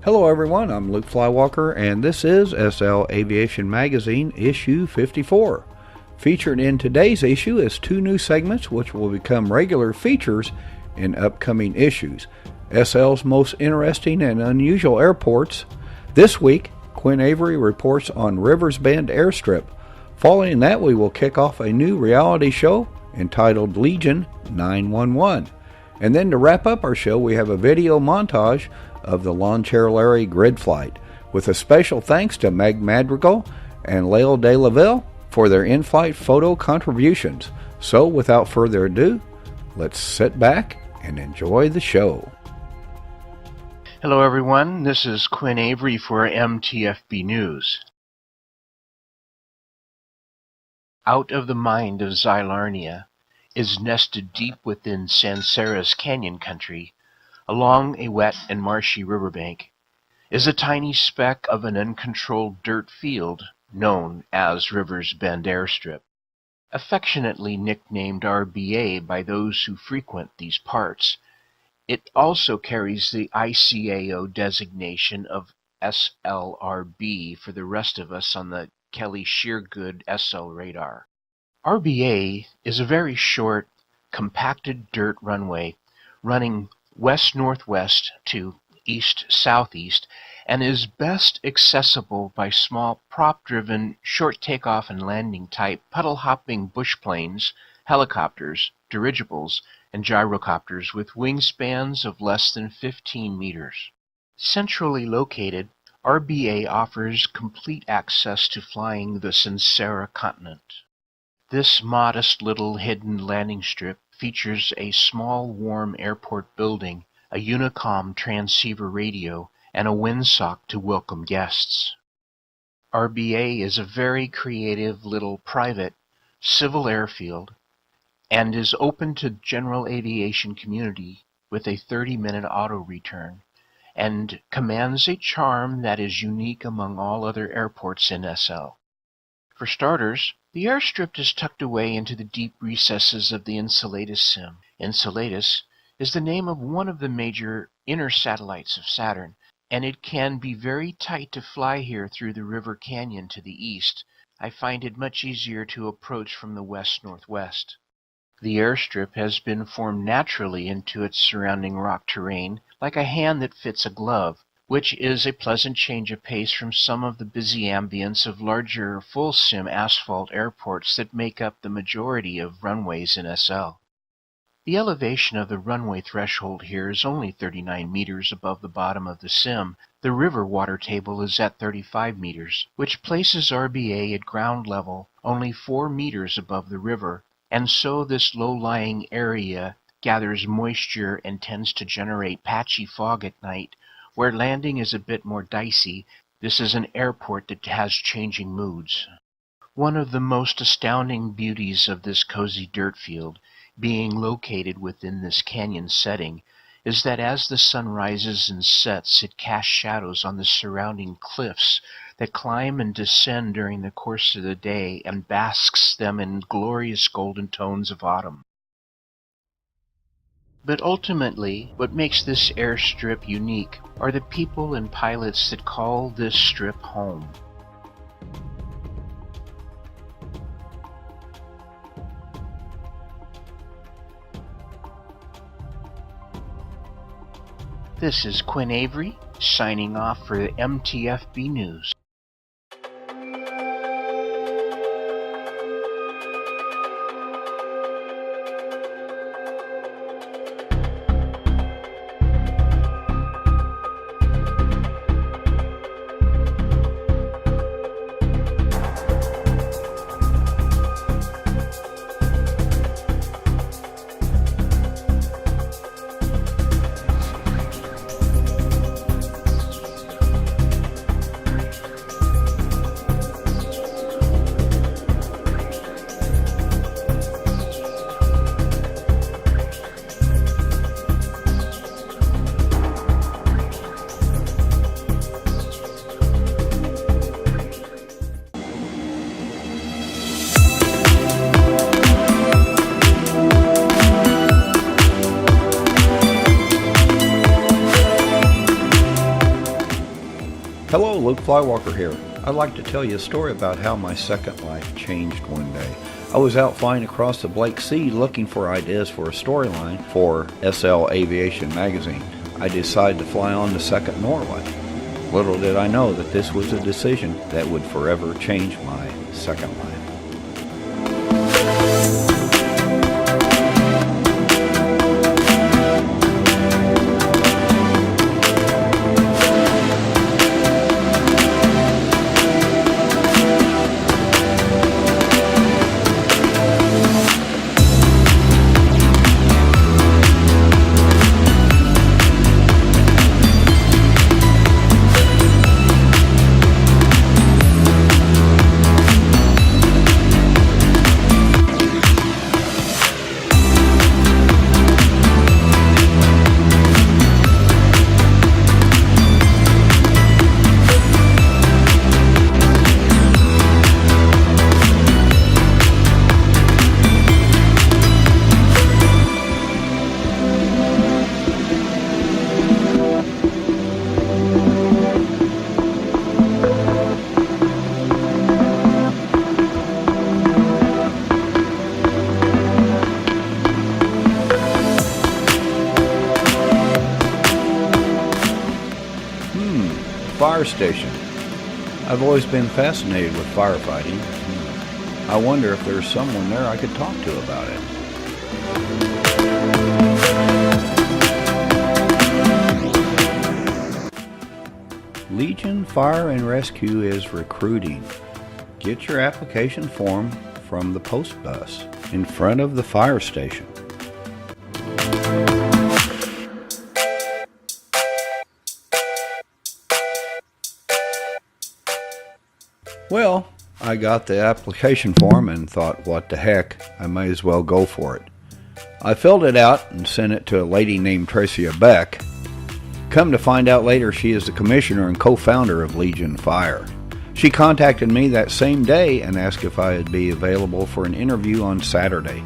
Hello everyone, I'm Luke Flywalker and this is SL Aviation Magazine issue 54. Featured in today's issue is two new segments which will become regular features in upcoming issues. SL's most interesting and unusual airports. This week, Quinn Avery reports on Rivers Bend Airstrip. Following that, we will kick off a new reality show entitled Legion 911. And then to wrap up our show, we have a video montage of the Lawn Chair Larry grid flight, with a special thanks to Meg Madrigal and Lael de la Ville for their in-flight photo contributions. So without further ado, let's sit back and enjoy the show. Hello everyone, this is Quinn Avery for MTFB News. Out of the Mind of Xylarnia is nested deep within Sansera's canyon country, along a wet and marshy riverbank, is a tiny speck of an uncontrolled dirt field known as Rivers Bend Airstrip. Affectionately nicknamed RBA by those who frequent these parts, it also carries the ICAO designation of SLRB for the rest of us on the Kelly Sheargood SL radar. RBA is a very short, compacted dirt runway running west-northwest to east-southeast and is best accessible by small prop-driven short takeoff and landing type puddle-hopping bush planes, helicopters, dirigibles, and gyrocopters with wingspans of less than 15 meters. Centrally located, RBA offers complete access to flying the Sansera continent. This modest little hidden landing strip features a small warm airport building, a Unicom transceiver radio, and a windsock to welcome guests. RBA is a very creative little private civil airfield and is open to general aviation community with a 30-minute auto return, and commands a charm that is unique among all other airports in SL. For starters, the airstrip is tucked away into the deep recesses of the Enceladus Sim. Enceladus is the name of one of the major inner satellites of Saturn, and it can be very tight to fly here through the river canyon to the east. I find it much easier to approach from the west-northwest. The airstrip has been formed naturally into its surrounding rock terrain, like a hand that fits a glove, which is a pleasant change of pace from some of the busy ambience of larger full-sim asphalt airports that make up the majority of runways in SL. The elevation of the runway threshold here is only 39 meters above the bottom of the sim. The river water table is at 35 meters, which places RBA at ground level only 4 meters above the river, and so this low-lying area gathers moisture and tends to generate patchy fog at night, where landing is a bit more dicey. This is an airport that has changing moods. One of the most astounding beauties of this cozy dirt field, being located within this canyon setting, is that as the sun rises and sets, it casts shadows on the surrounding cliffs that climb and descend during the course of the day and basks them in glorious golden tones of autumn. But ultimately, what makes this airstrip unique are the people and pilots that call this strip home. This is Quinn Avery, signing off for MTFB News. Hello, Luke Flywalker here. I'd like to tell you a story about how my second life changed one day. I was out flying across the Blake Sea looking for ideas for a storyline for SL Aviation magazine. I decided to fly on to Second Norway. Little did I know that this was a decision that would forever change my second life. Fire station. I've always been fascinated with firefighting. I wonder if there's someone there I could talk to about it. Legion Fire and Rescue is recruiting. Get your application form from the post bus in front of the fire station. Well, I got the application form and thought, what the heck, I might as well go for it. I filled it out and sent it to a lady named Tricia Beck. Come to find out later, she is the commissioner and co-founder of Legion Fire. She contacted me that same day and asked if I would be available for an interview on Saturday.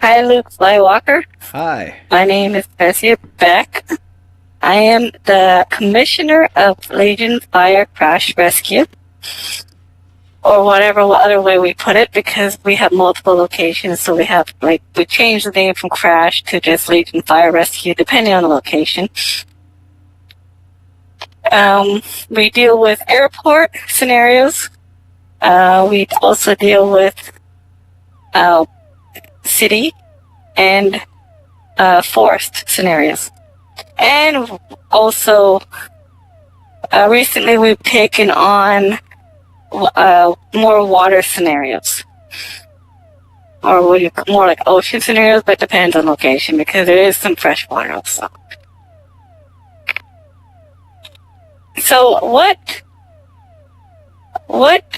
Hi, Luke Flywalker. Hi. My name is Tricia Beck. I am the commissioner of Legion Fire Crash Rescue, or whatever other way we put it, because we have multiple locations. So we changed the name from Crash to just Legion Fire Rescue, depending on the location. We deal with airport scenarios. We also deal with city and forest scenarios. And also, recently we've taken on more water scenarios, or more like ocean scenarios, but depends on location because there is some fresh water also. So, what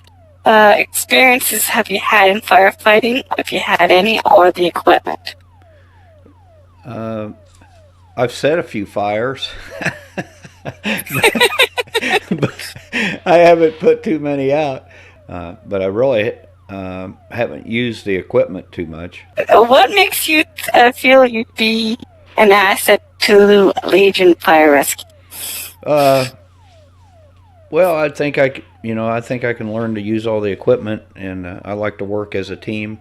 experiences have you had in firefighting, if you had any, or the equipment? I've set a few fires, but I haven't put too many out. But I really haven't used the equipment too much. What makes you feel you'd be an asset to Legion Fire Rescue? Well, I think I can learn to use all the equipment, and I like to work as a team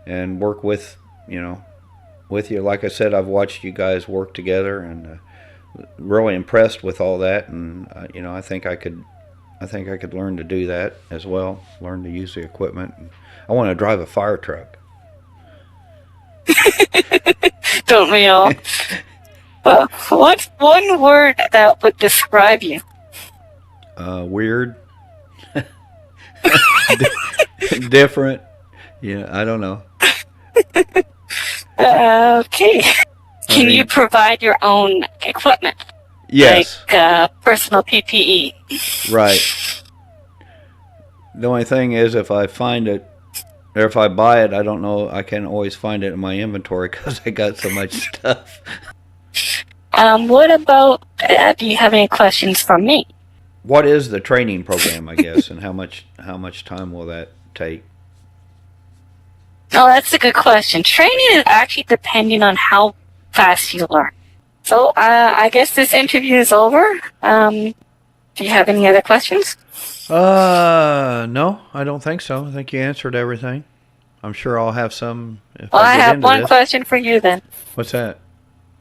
and work with you. Like I said, I've watched you guys work together, and really impressed with all that. And I think I could learn to do that as well. Learn to use the equipment. I want to drive a fire truck. Don't we all? What's one word that would describe you? Weird. Different. Yeah, I don't know. Okay. Can you provide your own equipment? Yes. Like personal PPE? Right. The only thing is, if I find it, or if I buy it, I don't know, I can't always find it in my inventory because I got so much stuff. What about, do you have any questions for me? What is the training program, I guess, and how much time will that take? Oh, that's a good question. Training is actually depending on how fast you learn. So I guess this interview is over. Do you have any other questions? No, I don't think so. I think you answered everything. I'm sure I'll have some if Well, I I get have into one this. question for you then. What's that?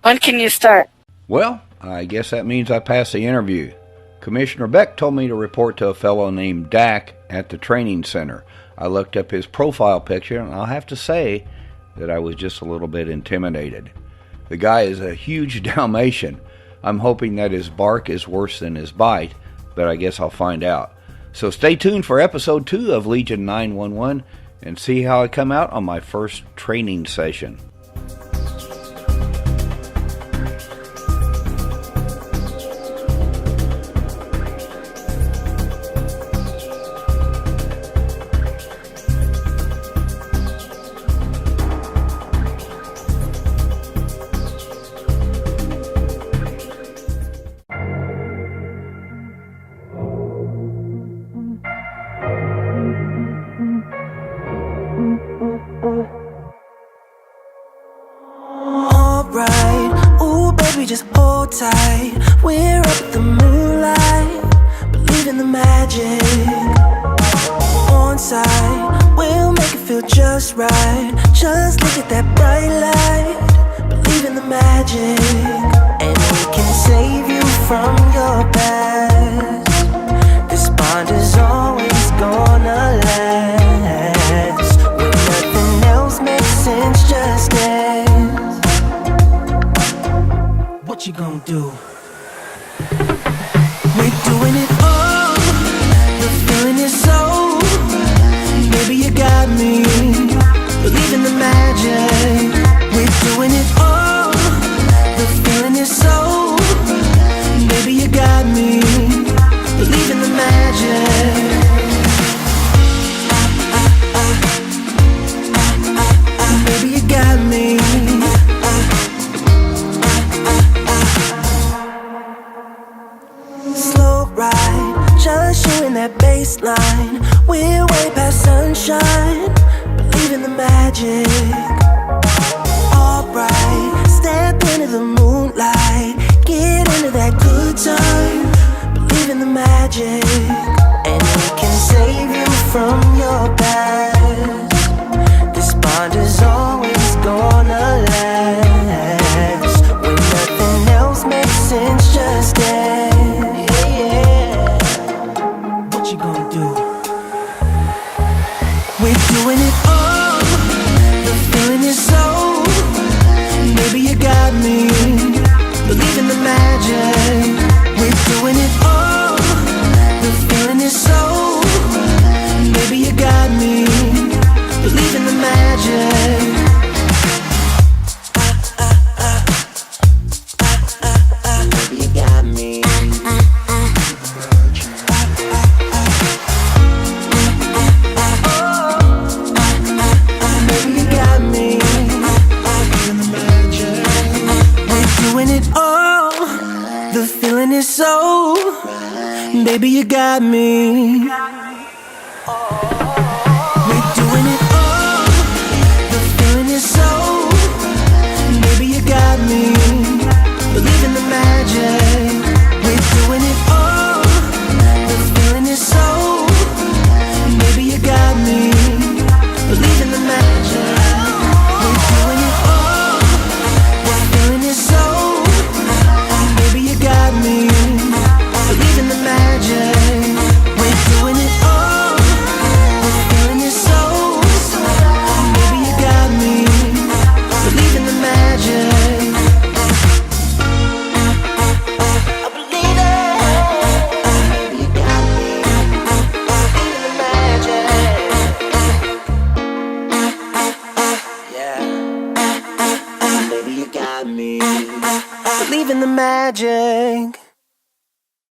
When can you start? Well, I guess that means I passed the interview. Commissioner Beck told me to report to a fellow named Dak at the training center. I looked up his profile picture, and I'll have to say that I was just a little bit intimidated. The guy is a huge Dalmatian. I'm hoping that his bark is worse than his bite, but I guess I'll find out. So stay tuned for episode 2 of Legion 911 and see how I come out on my first training session. Alright, ooh baby just hold tight. We're up the moonlight, believe in the magic. On side, we'll make it feel just right. Just look at that bright light, believe in the magic. And we can save you from your past. This bond is always gonna last. When nothing else makes sense, just dance. What you gonna do? We're doing it all. The feeling is so. Baby, you got me. Believe in the magic. We're doing it all. The feeling is so. Baby, you got me. Believe in the magic. Baby, you got me. Slow ride, just you in that baseline. We're way past sunshine. Believe in the magic. Alright, step into the moonlight. Get into that good time. Believe in the magic. And we can save you from your past. This bond is always gonna last. When nothing else makes sense, just dance. Yeah, yeah. What you gonna do? We're doing it all. The feeling is so. Baby, you got me. Believe in the magic. We're doing it all. The feeling is so. Baby, you got me. Believe in the magic. Baby, you got me. Baby, you got me. We're doing it all. The feeling is so. Baby, you got me. We're doing it all. The feeling is so. Baby, you got me. Believe in the magic. We're doing it all. The feeling is so. Baby, you got me. Believe in the magic. We're doing it all. The feeling is so. Baby, you got me. Believe in the magic. We're doing it all. The feeling is so. Baby, you got me. Believe in the magic. I believe it. Baby, you got me. Believe in the magic. Yeah. Baby, you got me. Believe in the magic.